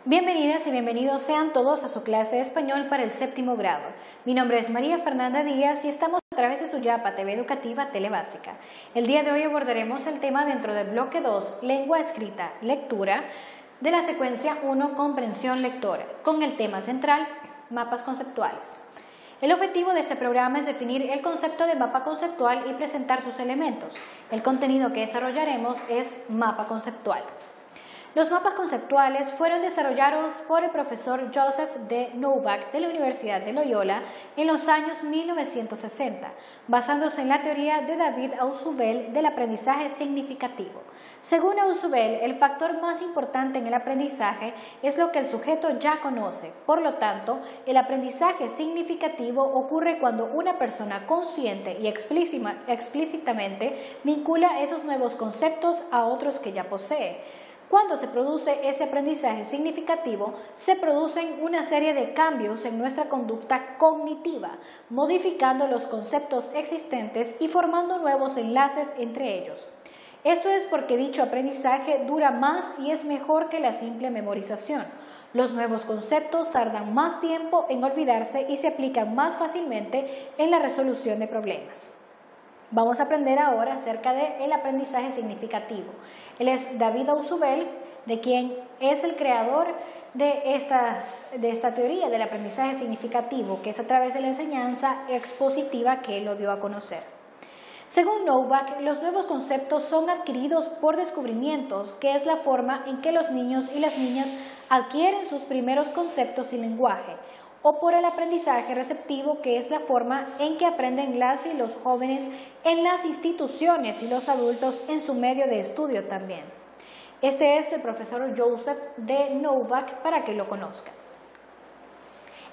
Bienvenidas y bienvenidos sean todos a su clase de español para el séptimo grado. Mi nombre es María Fernanda Díaz y estamos a través de Suyapa TV Educativa Telebásica. El día de hoy abordaremos el tema dentro del bloque 2, lengua escrita, lectura, de la secuencia 1, comprensión lectora, con el tema central, mapas conceptuales. El objetivo de este programa es definir el concepto de mapa conceptual y presentar sus elementos. El contenido que desarrollaremos es mapa conceptual. Los mapas conceptuales fueron desarrollados por el profesor Joseph D. Novak de la Universidad de Loyola en los años 1960, basándose en la teoría de David Ausubel del aprendizaje significativo. Según Ausubel, el factor más importante en el aprendizaje es lo que el sujeto ya conoce. Por lo tanto, el aprendizaje significativo ocurre cuando una persona consciente y explícitamente vincula esos nuevos conceptos a otros que ya posee. Cuando se produce ese aprendizaje significativo, se producen una serie de cambios en nuestra conducta cognitiva, modificando los conceptos existentes y formando nuevos enlaces entre ellos. Esto es porque dicho aprendizaje dura más y es mejor que la simple memorización. Los nuevos conceptos tardan más tiempo en olvidarse y se aplican más fácilmente en la resolución de problemas. Vamos a aprender ahora acerca del aprendizaje significativo. Él es David Ausubel, de quien es el creador de esta teoría del aprendizaje significativo, que es a través de la enseñanza expositiva que él lo dio a conocer. Según Novak, los nuevos conceptos son adquiridos por descubrimientos, que es la forma en que los niños y las niñas adquieren sus primeros conceptos y lenguaje, o por el aprendizaje receptivo, que es la forma en que aprenden las y los jóvenes en las instituciones y los adultos en su medio de estudio también. Este es el profesor Joseph D. Novak para que lo conozcan.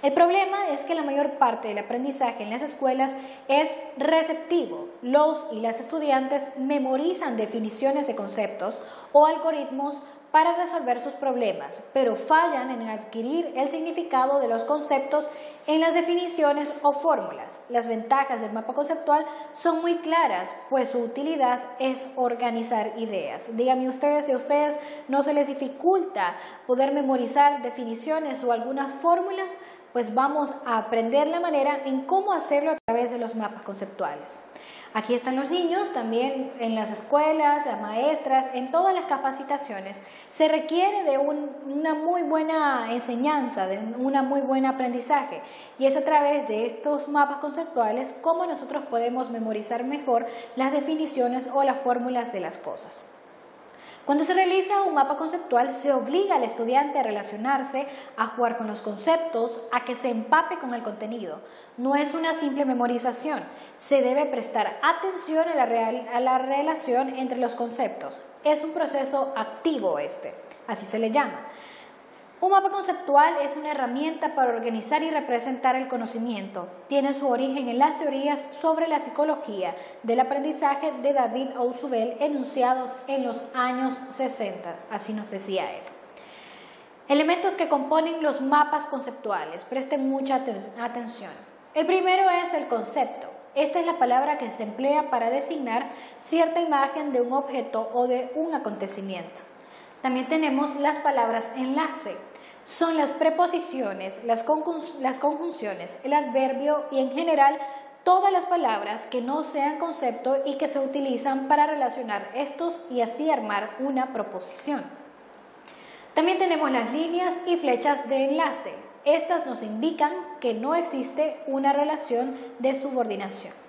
El problema es que la mayor parte del aprendizaje en las escuelas es receptivo. Los y las estudiantes memorizan definiciones de conceptos o algoritmos para resolver sus problemas, pero fallan en adquirir el significado de los conceptos en las definiciones o fórmulas. Las ventajas del mapa conceptual son muy claras, pues su utilidad es organizar ideas. Díganme ustedes si a ustedes no se les dificulta poder memorizar definiciones o algunas fórmulas, pues vamos a aprender la manera en cómo hacerlo a través de los mapas conceptuales. Aquí están los niños, también en las escuelas, las maestras, en todas las capacitaciones. Se requiere de una muy buena enseñanza, de un muy buen aprendizaje. Y es a través de estos mapas conceptuales cómo nosotros podemos memorizar mejor las definiciones o las fórmulas de las cosas. Cuando se realiza un mapa conceptual, se obliga al estudiante a relacionarse, a jugar con los conceptos, a que se empape con el contenido. No es una simple memorización, se debe prestar atención a la relación entre los conceptos. Es un proceso activo así se le llama. Un mapa conceptual es una herramienta para organizar y representar el conocimiento. Tiene su origen en las teorías sobre la psicología del aprendizaje de David Ausubel enunciados en los años 60, así nos decía él. Elementos que componen los mapas conceptuales, presten mucha atención. El primero es el concepto. Esta es la palabra que se emplea para designar cierta imagen de un objeto o de un acontecimiento. También tenemos las palabras enlace. Son las preposiciones, las conjunciones, el adverbio y en general todas las palabras que no sean concepto y que se utilizan para relacionar estos y así armar una proposición. También tenemos las líneas y flechas de enlace. Estas nos indican que no existe una relación de subordinación.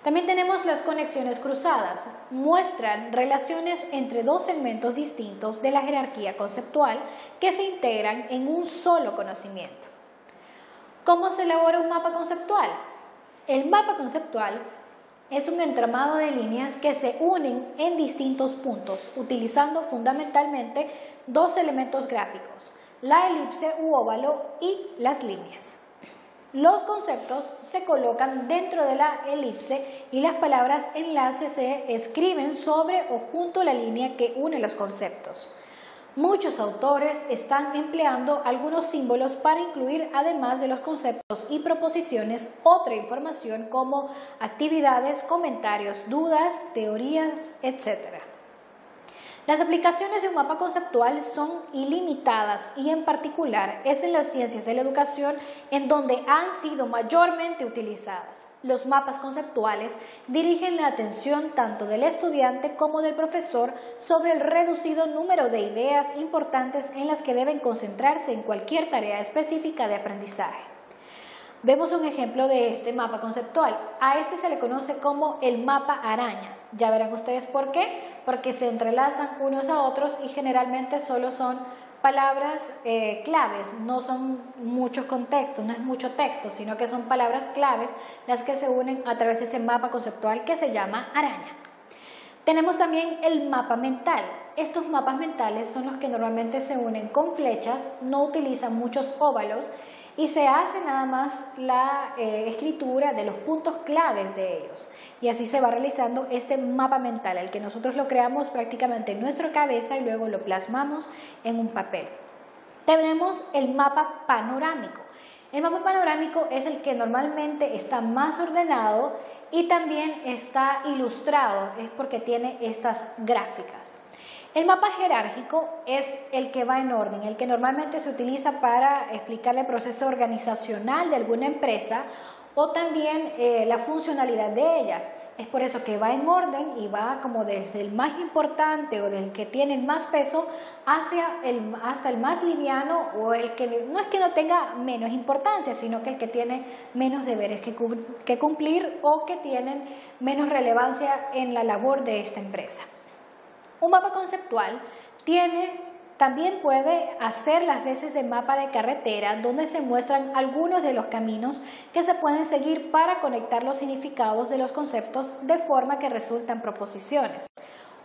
También tenemos las conexiones cruzadas. Muestran relaciones entre dos segmentos distintos de la jerarquía conceptual que se integran en un solo conocimiento. ¿Cómo se elabora un mapa conceptual? El mapa conceptual es un entramado de líneas que se unen en distintos puntos, utilizando fundamentalmente dos elementos gráficos, la elipse u óvalo y las líneas. Los conceptos se colocan dentro de la elipse y las palabras enlace se escriben sobre o junto a la línea que une los conceptos. Muchos autores están empleando algunos símbolos para incluir, además de los conceptos y proposiciones, otra información como actividades, comentarios, dudas, teorías, etc. Las aplicaciones de un mapa conceptual son ilimitadas y en particular es en las ciencias de la educación en donde han sido mayormente utilizadas. Los mapas conceptuales dirigen la atención tanto del estudiante como del profesor sobre el reducido número de ideas importantes en las que deben concentrarse en cualquier tarea específica de aprendizaje. Vemos un ejemplo de este mapa conceptual. A este se le conoce como el mapa araña. Ya verán ustedes por qué. Porque se entrelazan unos a otros y generalmente solo son palabras claves, no son muchos contextos, no es mucho texto, sino que son palabras claves las que se unen a través de ese mapa conceptual que se llama araña. Tenemos también el mapa mental. Estos mapas mentales son los que normalmente se unen con flechas, no utilizan muchos óvalos y se hace nada más la escritura de los puntos claves de ellos. Y así se va realizando este mapa mental, el que nosotros lo creamos prácticamente en nuestra cabeza y luego lo plasmamos en un papel. Tenemos el mapa panorámico. El mapa panorámico es el que normalmente está más ordenado y también está ilustrado, es porque tiene estas gráficas. El mapa jerárquico es el que va en orden, el que normalmente se utiliza para explicar el proceso organizacional de alguna empresa o también la funcionalidad de ella. Es por eso que va en orden y va como desde el más importante o del que tiene el más peso hasta el más liviano o el que no es que no tenga menos importancia, sino que el que tiene menos deberes que cumplir o que tienen menos relevancia en la labor de esta empresa. Un mapa conceptual también puede hacer las veces de mapa de carretera, donde se muestran algunos de los caminos que se pueden seguir para conectar los significados de los conceptos de forma que resultan proposiciones.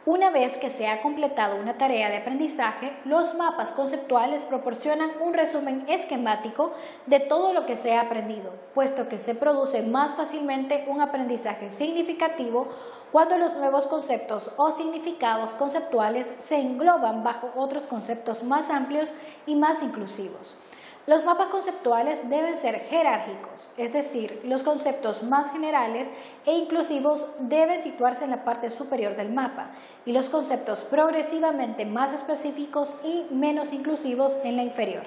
Una vez que se ha completado una tarea de aprendizaje, los mapas conceptuales proporcionan un resumen esquemático de todo lo que se ha aprendido, puesto que se produce más fácilmente un aprendizaje significativo cuando los nuevos conceptos o significados conceptuales se engloban bajo otros conceptos más amplios y más inclusivos. Los mapas conceptuales deben ser jerárquicos, es decir, los conceptos más generales e inclusivos deben situarse en la parte superior del mapa y los conceptos progresivamente más específicos y menos inclusivos en la inferior.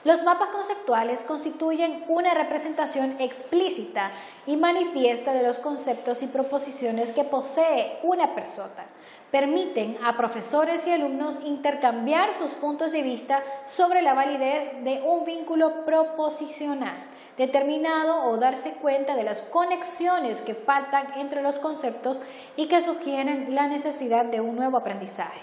Los mapas conceptuales constituyen una representación explícita y manifiesta de los conceptos y proposiciones que posee una persona. Permiten a profesores y alumnos intercambiar sus puntos de vista sobre la validez de un vínculo proposicional determinado o darse cuenta de las conexiones que faltan entre los conceptos y que sugieren la necesidad de un nuevo aprendizaje.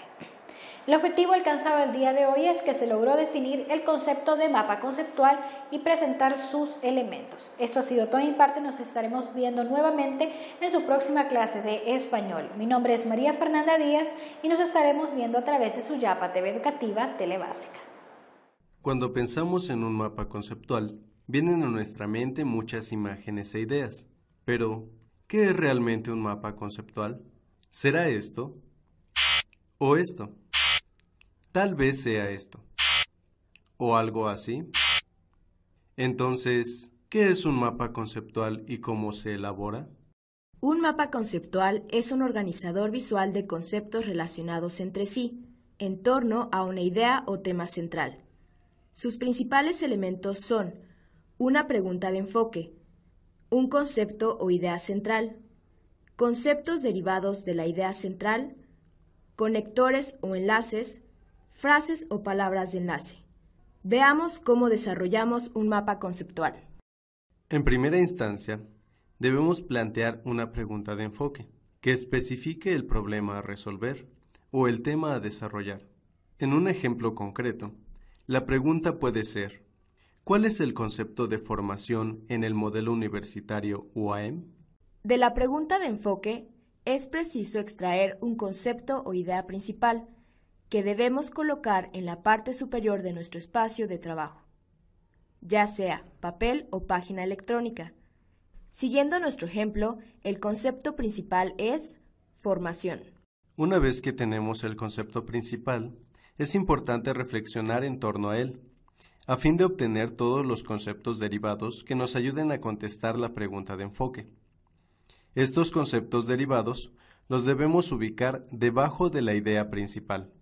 El objetivo alcanzado el día de hoy es que se logró definir el concepto de mapa conceptual y presentar sus elementos. Esto ha sido todo de mi parte, nos estaremos viendo nuevamente en su próxima clase de español. Mi nombre es María Fernanda Díaz y nos estaremos viendo a través de Suyapa TV Educativa Telebásica. Cuando pensamos en un mapa conceptual, vienen a nuestra mente muchas imágenes e ideas. Pero, ¿qué es realmente un mapa conceptual? ¿Será esto? ¿O esto? Tal vez sea esto, o algo así. Entonces, ¿qué es un mapa conceptual y cómo se elabora? Un mapa conceptual es un organizador visual de conceptos relacionados entre sí, en torno a una idea o tema central. Sus principales elementos son una pregunta de enfoque, un concepto o idea central, conceptos derivados de la idea central, conectores o enlaces, frases o palabras de enlace. Veamos cómo desarrollamos un mapa conceptual. En primera instancia, debemos plantear una pregunta de enfoque que especifique el problema a resolver o el tema a desarrollar. En un ejemplo concreto, la pregunta puede ser: ¿cuál es el concepto de formación en el modelo universitario UAM? De la pregunta de enfoque, es preciso extraer un concepto o idea principal que debemos colocar en la parte superior de nuestro espacio de trabajo, ya sea papel o página electrónica. Siguiendo nuestro ejemplo, el concepto principal es formación. Una vez que tenemos el concepto principal, es importante reflexionar en torno a él, a fin de obtener todos los conceptos derivados que nos ayuden a contestar la pregunta de enfoque. Estos conceptos derivados los debemos ubicar debajo de la idea principal.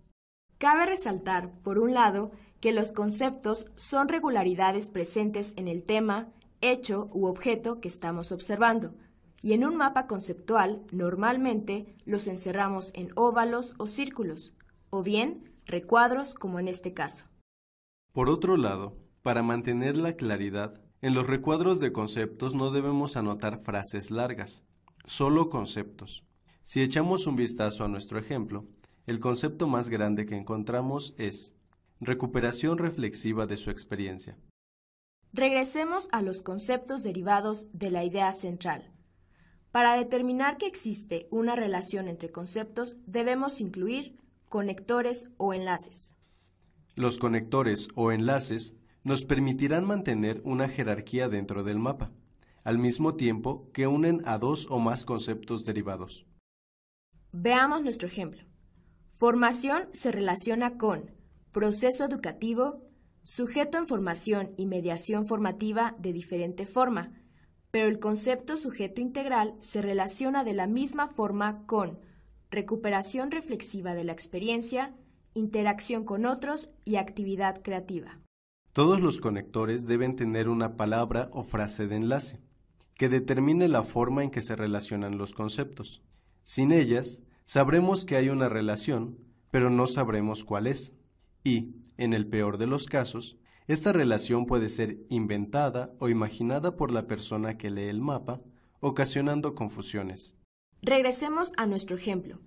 Cabe resaltar, por un lado, que los conceptos son regularidades presentes en el tema, hecho u objeto que estamos observando, y en un mapa conceptual normalmente los encerramos en óvalos o círculos, o bien recuadros como en este caso. Por otro lado, para mantener la claridad, en los recuadros de conceptos no debemos anotar frases largas, solo conceptos. Si echamos un vistazo a nuestro ejemplo, el concepto más grande que encontramos es recuperación reflexiva de su experiencia. Regresemos a los conceptos derivados de la idea central. Para determinar que existe una relación entre conceptos, debemos incluir conectores o enlaces. Los conectores o enlaces nos permitirán mantener una jerarquía dentro del mapa, al mismo tiempo que unen a dos o más conceptos derivados. Veamos nuestro ejemplo. Formación se relaciona con proceso educativo, sujeto en formación y mediación formativa de diferente forma, pero el concepto sujeto integral se relaciona de la misma forma con recuperación reflexiva de la experiencia, interacción con otros y actividad creativa. Todos los conectores deben tener una palabra o frase de enlace, que determine la forma en que se relacionan los conceptos. Sin ellas, sabremos que hay una relación, pero no sabremos cuál es. Y, en el peor de los casos, esta relación puede ser inventada o imaginada por la persona que lee el mapa, ocasionando confusiones. Regresemos a nuestro ejemplo.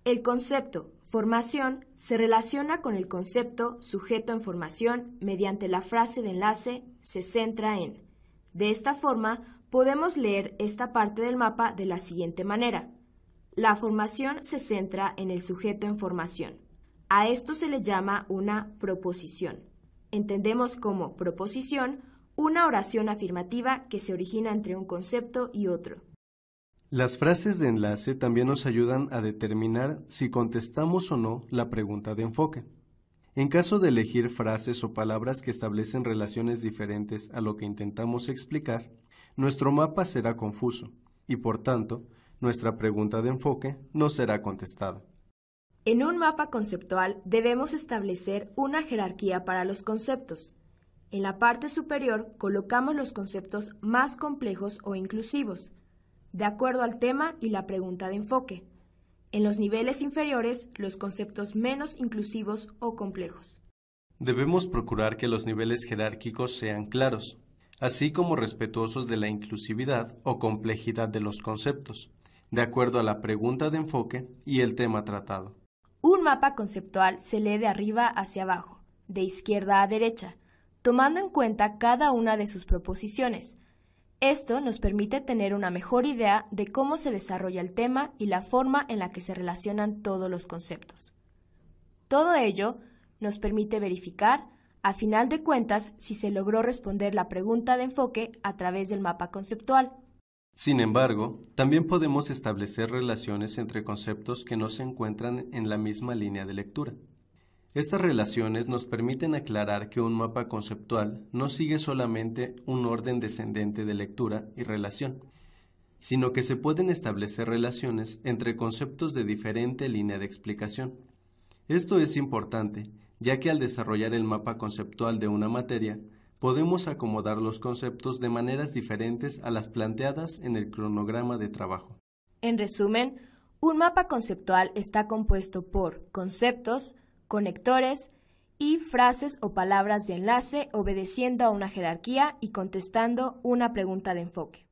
El concepto formación se relaciona con el concepto sujeto en formación mediante la frase de enlace se centra en. De esta forma, podemos leer esta parte del mapa de la siguiente manera. La formación se centra en el sujeto en formación. A esto se le llama una proposición. Entendemos como proposición una oración afirmativa que se origina entre un concepto y otro. Las frases de enlace también nos ayudan a determinar si contestamos o no la pregunta de enfoque. En caso de elegir frases o palabras que establecen relaciones diferentes a lo que intentamos explicar, nuestro mapa será confuso y, por tanto, nuestra pregunta de enfoque no será contestada. En un mapa conceptual debemos establecer una jerarquía para los conceptos. En la parte superior colocamos los conceptos más complejos o inclusivos, de acuerdo al tema y la pregunta de enfoque. En los niveles inferiores, los conceptos menos inclusivos o complejos. Debemos procurar que los niveles jerárquicos sean claros, así como respetuosos de la inclusividad o complejidad de los conceptos, de acuerdo a la pregunta de enfoque y el tema tratado. Un mapa conceptual se lee de arriba hacia abajo, de izquierda a derecha, tomando en cuenta cada una de sus proposiciones. Esto nos permite tener una mejor idea de cómo se desarrolla el tema y la forma en la que se relacionan todos los conceptos. Todo ello nos permite verificar, a final de cuentas, si se logró responder la pregunta de enfoque a través del mapa conceptual. Sin embargo, también podemos establecer relaciones entre conceptos que no se encuentran en la misma línea de lectura. Estas relaciones nos permiten aclarar que un mapa conceptual no sigue solamente un orden descendente de lectura y relación, sino que se pueden establecer relaciones entre conceptos de diferente línea de explicación. Esto es importante, ya que al desarrollar el mapa conceptual de una materia, podemos acomodar los conceptos de maneras diferentes a las planteadas en el cronograma de trabajo. En resumen, un mapa conceptual está compuesto por conceptos, conectores y frases o palabras de enlace obedeciendo a una jerarquía y contestando una pregunta de enfoque.